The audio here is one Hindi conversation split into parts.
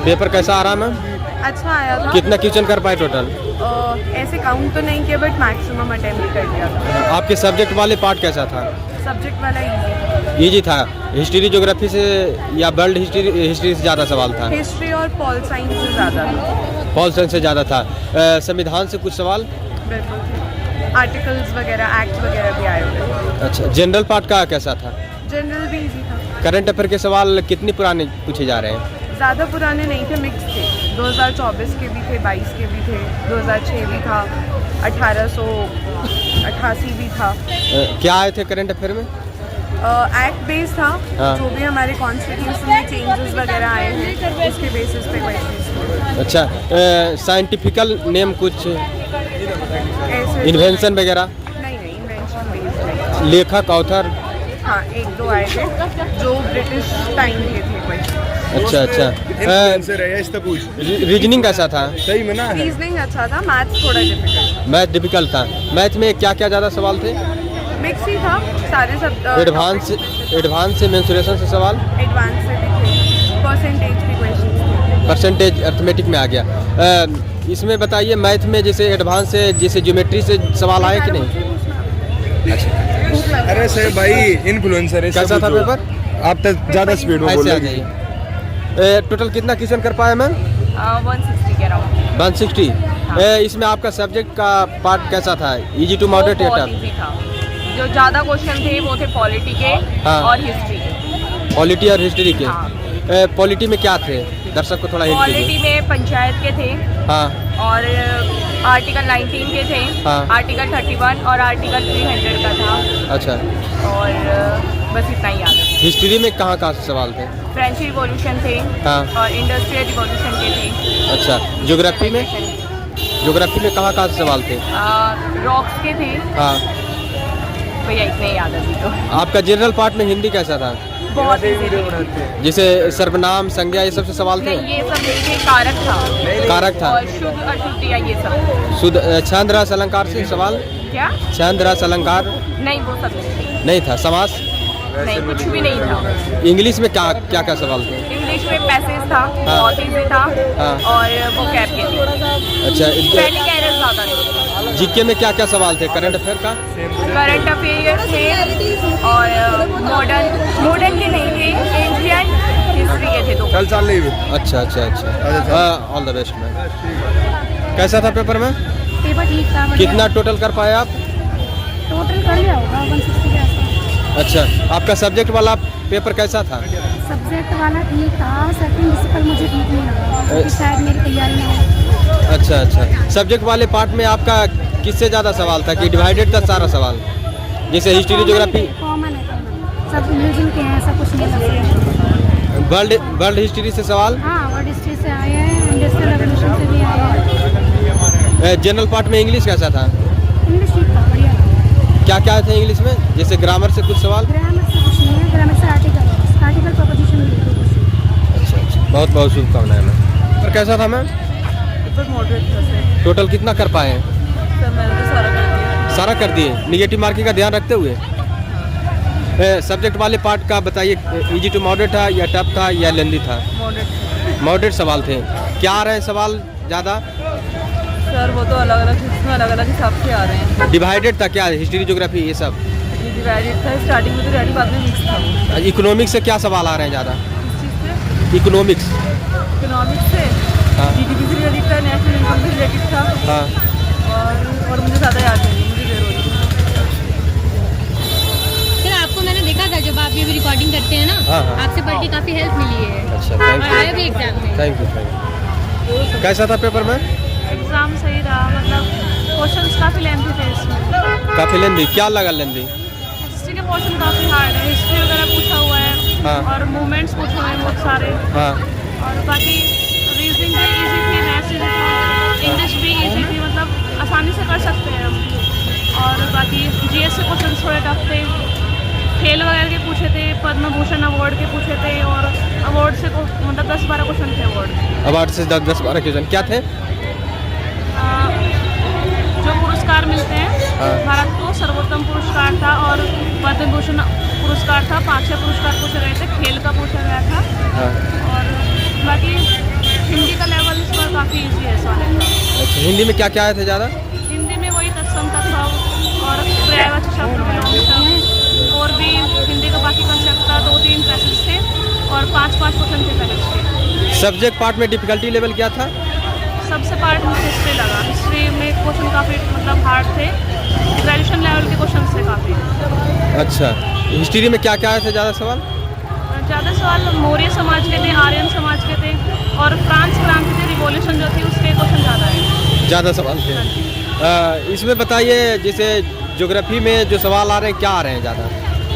पेपर कैसा आ रहा मैम? अच्छा आया था। कितना क्वेश्चन कर पाए टोटल? ऐसे काउंट तो नहीं किया बट मैक्सिमम अटेम्प्ट कर लिया था। आपके सब्जेक्ट वाले पार्ट कैसा था? सब्जेक्ट वाला इजी। इजी था। हिस्ट्री ज्योग्राफी से या वर्ल्ड हिस्ट्री से ज़्यादा सवाल था? हिस्ट्री और पॉल साइंस से ज़्यादा था। पॉल साइंस से ज़्यादा था। संविधान से कुछ सवाल? बिल्कुल, आर्टिकल्स वगैरह, एक्ट वगैरह भी आए हुए। अच्छा, जनरल पार्ट का कैसा था? जनरल भी इजी था। करंट अफेयर के सवाल कितने पुराने पूछे जा रहे हैं? ज़्यादा पुराने नहीं थे, मिक्स थे। 2024 के भी थे, 22 के भी थे, 2006 भी था, 1888 भी था। क्या आए थे करंट अफेयर में? एक्ट बेस्ड था। हाँ। जो भी हमारे कॉन्स्टिट्यूशन में चेंजेस वगैरह आए हैं उसके बेसिस पे क्वेश्चंस। अच्छा, साइंटिफिकल नेम कुछ ऐसे इन्वेंशन वगैरह? नहीं, इन्वेंशन बेस्ड नहीं। लेखक, ऑथर? हाँ, एक दो आए थे जो ब्रिटिश टाइम के थे क्वेश्चन। अच्छा। रीजनिंग कैसा था? सही में ना? रीजनिंग अच्छा था, मैथ्स थोड़ा डिफिकल्ट। मैथ डिफिकल्ट था। मैथ में क्या क्या ज़्यादा सवाल थे? मिक्स ही था, सारे सब। एडवांस से मेंसुरेशन से सवाल? एडवांस से भी थे, परसेंटेज के क्वेश्चन। परसेंटेज अर्थमेटिक में आ गया। इसमें बताइए मैथ में जैसे एडवांस से जैसे ज्योमेट्री से सवाल आए कि नहीं? अरे सर भाई इन्फ्लुएंसर है। कैसा था पेपर? आप तो ज़्यादा स्पीड में बोल ऐसे आ रहे हैं। जाइए। टोटल कितना क्वेश्चन कर पाए मैम? 160 के अराउंड। 160। इसमें आपका सब्जेक्ट का पार्ट कैसा था? इजी टू मॉडरेट या टफ? था। जो ज़्यादा क्वेश्चन थे वो थे पॉलिटी के हाँ। और हिस्ट्री के। पॉलिटी और हिस्ट्री के? हाँ। पॉलिटी में क्या थे? दर्शक को थोड़ा हिंट पॉलिटी दीजिए। में पंचायत के थे। हाँ। और आर्टिकल 19 के थे। हाँ। आर्टिकल 31 और आर्टिकल 300 का था। अच्छा, और बस इतना ही याद है। हिस्ट्री में कहाँ कहाँ से सवाल थे? फ्रेंच रिवॉल्यूशन थे। हाँ। और इंडस्ट्रियल रिवॉल्यूशन के थे। अच्छा, ज्योग्राफी में? ज्योग्राफी में कहाँ कहाँ से सवाल थे? रॉक्स के थे। हाँ। भैया इतने याद है तो। आपका जनरल पार्ट में हिंदी कैसा था? बहुत easy थे। जैसे सर्वनाम, संज्ञा, ये सब से सवाल थे? नहीं, ये सब नहीं थे, कारक था। कारक था। और शुद्ध अशुद्ध या ये सब। शुद्ध छंद रस अलंकार से सवाल? क्या? छंद रस अलंकार नहीं, वो सब नहीं। नहीं था। समास? नहीं, कुछ भी नहीं था। इंग्लिश में क्या क्या क्या सवाल थे? इंग्लिश में पैसेज था, हाँ। बहुत easy था। हाँ। और वो कैप के थे। अच्छा, स्पेलिंग एरर ज़्यादा नहीं। जीके में क्या क्या सवाल थे करंट अफेयर का? करंट अफेयर थे और मॉडर्न के नहीं थे, एंशिएंट हिस्ट्री के थे। तो चल चाल नहीं। अच्छा अच्छा अच्छा। All the best ma'am. कैसा था पेपर में? पेपर ठीक था। कितना टोटल कर पाए आप? टोटल कर लिया होगा 160 के आसपास। अच्छा, आपका सब्जेक्ट वाला पेपर कैसा था? सब्जेक्ट वाला ठीक था, सेकंड डिफिकल्ट मुझे ठीक नहीं लगा क्योंकि शायद मेरी तैयारी में है। अच्छा अच्छा। सब्जेक्ट वाले पार्ट में आपका किससे ज़्यादा सवाल था कि डिवाइडेड था सारा सवाल? जैसे हिस्ट्री ज्योग्राफी? कॉमन है, सब मिलजुल के हैं, सब कुछ नहीं। वर्ल्ड हिस्ट्री से सवाल? हाँ, वर्ल्ड हिस्ट्री से आए हैं, इंडस्ट्रियल रेवोल्यूशन से भी आए हैं। जनरल पार्ट में इंग्लिश कैसा था? इंग्लिश ठीक था, बढ़िया था। क्या क्या थे इंग्लिश में? जैसे ग्रामर से कुछ सवाल? ग्रामर से कुछ नहीं है, ग्रामर से आर्टिकल प्रोपोजिशन भी कुछ। अच्छा अच्छा, बहुत बहुत शुभकामनाएं मैम। और कैसा था मैम? पेपर मॉडरेट था सर। टोटल कितना कर पाए हैं? सर मैंने तो सारा कर दिया। सारा कर दिए, निगेटिव मार्किंग का ध्यान रखते हुए? सब्जेक्ट वाले पार्ट का बताइए, इजी टू मॉडरेट था या टफ था या लेंदी था? मॉडरेट। मॉडरेट सवाल थे। क्या आ रहे हैं सवाल ज़्यादा? सर वो तो अलग अलग हिसाब से आ रहे हैं। डिवाइडेड था क्या? हिस्ट्री ज्योग्राफी ये सब? ये डिवाइडेड था, स्टार्टिंग में तो डिवाइडेड, बाद में मिक्स था। इकोनॉमिक्स से क्या सवाल आ रहे हैं ज़्यादा? किस चीज़ से? इकोनॉमिक्स? इकोनॉमिक्स से हाँ। जीडीपी से रिलेटेड था, नेशनल इनकम से रिलेटेड था। हाँ। और मुझे ज़्यादा याद नहीं, मुझे देर हो रही है। सर आपको मैंने देखा था जब आप ये भी रिकॉर्डिंग करते हैं ना। हाँ, हाँ। आपसे पढ़ के काफ़ी हेल्प मिली है। अच्छा, और थैंक आया यू। भी एग्जाम में। Thank you. कैसा था पेपर में? एग्ज़ाम सही रहा, मतलब क्वेश्चंस काफ़ी लेंथी थे इसमें। काफ़ी लेंदी? क्या लगा लेंदी? हिस्ट्री के पोर्शन काफ़ी हार्ड है, हिस्ट्री वगैरह पूछा हुआ है। हाँ। और मूवमेंट्स पूछे हुए हैं बहुत सारे। हाँ। और बाकी रीजनिंग भी इजी थी, मैथ्स इजी था, इंग्लिश भी इजी थी, मतलब आसानी से कर सकते हैं हम। और बाकी जीएस के क्वेश्चन थोड़े टफ थे, खेल वगैरह के पूछे थे, पद्म भूषण अवार्ड के पूछे थे, और अवार्ड से मतलब 10-12 क्वेश्चन थे अवार्ड। अवार्ड से 10-12 क्वेश्चन क्या थे? जो पुरस्कार मिलते हैं हाँ। भारत को, सर्वोत्तम पुरस्कार था और पद्म भूषण पुरस्कार था। 5-6 पुरस्कार पूछे गए थे, खेल का पूछा गया था। हाँ। और बाकी काफ़ी ईजी है सवाल का। अच्छा, हिंदी में क्या क्या आए थे ज़्यादा? हिंदी में वही तत्सम तत्सम और पर्यायवाची शब्द विलोम और भी हिंदी का बाकी कंसेप्ट था। 2-3 पैसेज थे और 5-5 क्वेश्चन थे पैसेज के। सब्जेक्ट पार्ट में डिफिकल्टी लेवल क्या था? सबसे पार्ट मुझे हिस्ट्री लगा। हिस्ट्री में क्वेश्चन काफ़ी मतलब हार्ड थे, ग्रेजुएशन लेवल के क्वेश्चन थे काफ़ी। अच्छा, हिस्ट्री में क्या क्या आए थे ज़्यादा सवाल? ज़्यादा सवाल मौर्य समाज के थे, आर्यन समाज के थे और फ्रांस क्रांति थी, रिवॉल्यूशन जो थी उसके क्वेश्चन ज़्यादा है। ज़्यादा सवाल थे। इसमें बताइए, जैसे ज्योग्राफी में जो सवाल आ रहे हैं क्या आ रहे हैं ज़्यादा?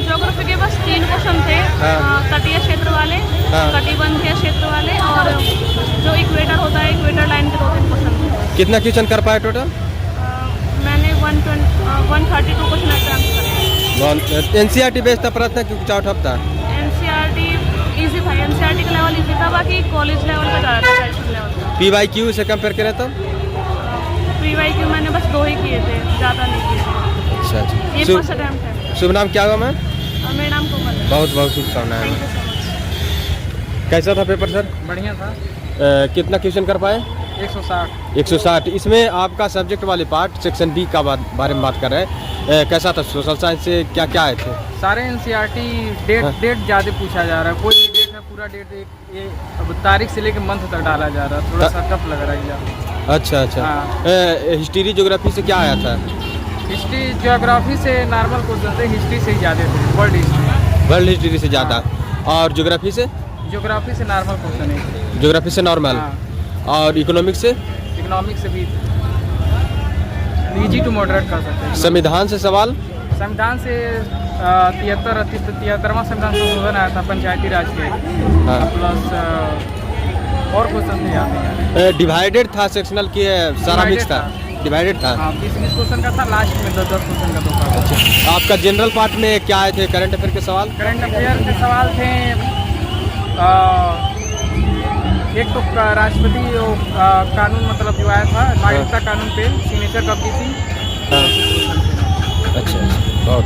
ज्योग्राफी के बस 3 क्वेश्चन थे। तटीय क्षेत्र वाले, कटिबंधीय क्षेत्र वाले और जो इक्वेटर होता है, इक्वेटर लाइन के 2-3 क्वेश्चन थे। कितना क्वेश्चन कर पाए टोटल? मैंने 132 क्वेश्चन अटेम्प्ट करे। एनसीईआरटी बेस्ड था प्रश्न क्योंकि चाउट था? एनसीईआरटी ईजी था, एनसीईआरटी का लेवल ईजी था, बाकी कॉलेज लेवल का ज़्यादा था, ग्रेजुएशन लेवल का। पीवाईक्यू से कंपेयर करें तो? पीवाईक्यू मैंने बस 2 ही किए थे, ज़्यादा नहीं किए थे। अच्छा ये अच्छा। फर्स्ट अटेम्प्ट है। शुभ नाम क्या हुआ मैम? मेरा नाम कोमल है। बहुत बहुत शुभकामनाएं। Thank you so much. कैसा था पेपर सर? बढ़िया था। कितना क्वेश्चन कर पाए? 160। 160। इसमें आपका सब्जेक्ट वाले पार्ट सेक्शन बी का बारे में बात कर रहे हैं। कैसा था? सोशल साइंस से क्या क्या आए थे? सारे एनसीईआरटी डेट ज़्यादा पूछा जा रहा है। कोई भी डेट है, पूरा डेट ये अब तारीख से लेकर मंथ तक डाला जा रहा है। थोड़ा सा टफ लग रहा है एग्जाम। अच्छा अच्छा। हाँ। हिस्ट्री ज्योग्राफी से क्या आया था? हिस्ट्री ज्योग्राफी से नॉर्मल क्वेश्चन थे, हिस्ट्री से ही ज़्यादा थे, वर्ल्ड हिस्ट्री। वर्ल्ड हिस्ट्री से ज़्यादा। और ज्योग्राफी से? ज्योग्राफी से नॉर्मल क्वेश्चन है। ज्योग्राफी से नॉर्मल। हाँ। और इकोनॉमिक्स से? इकोनॉमिक्स से भी ईजी टू मॉडरेट कर सकते हैं। संविधान से सवाल? संविधान से 73वां संविधान संशोधन आया था पंचायती राज के। हाँ। प्लस और क्वेश्चन थे याद नहीं आ रहे। डिवाइडेड था सेक्शनल की सारा मिक्स था? डिवाइडेड था। हाँ, 20 क्वेश्चन का था, लास्ट में 10 क्वेश्चन का था। अच्छा, आपका जनरल पार्ट में क्या आए थे करंट अफेयर के सवाल? करंट अफेयर के सवाल थे एक तो राष्ट्रपति कानून मतलब जो आया था, नागरिकता कानून पे सिग्नेचर कब की थी। अच्छा अच्छा, बहुत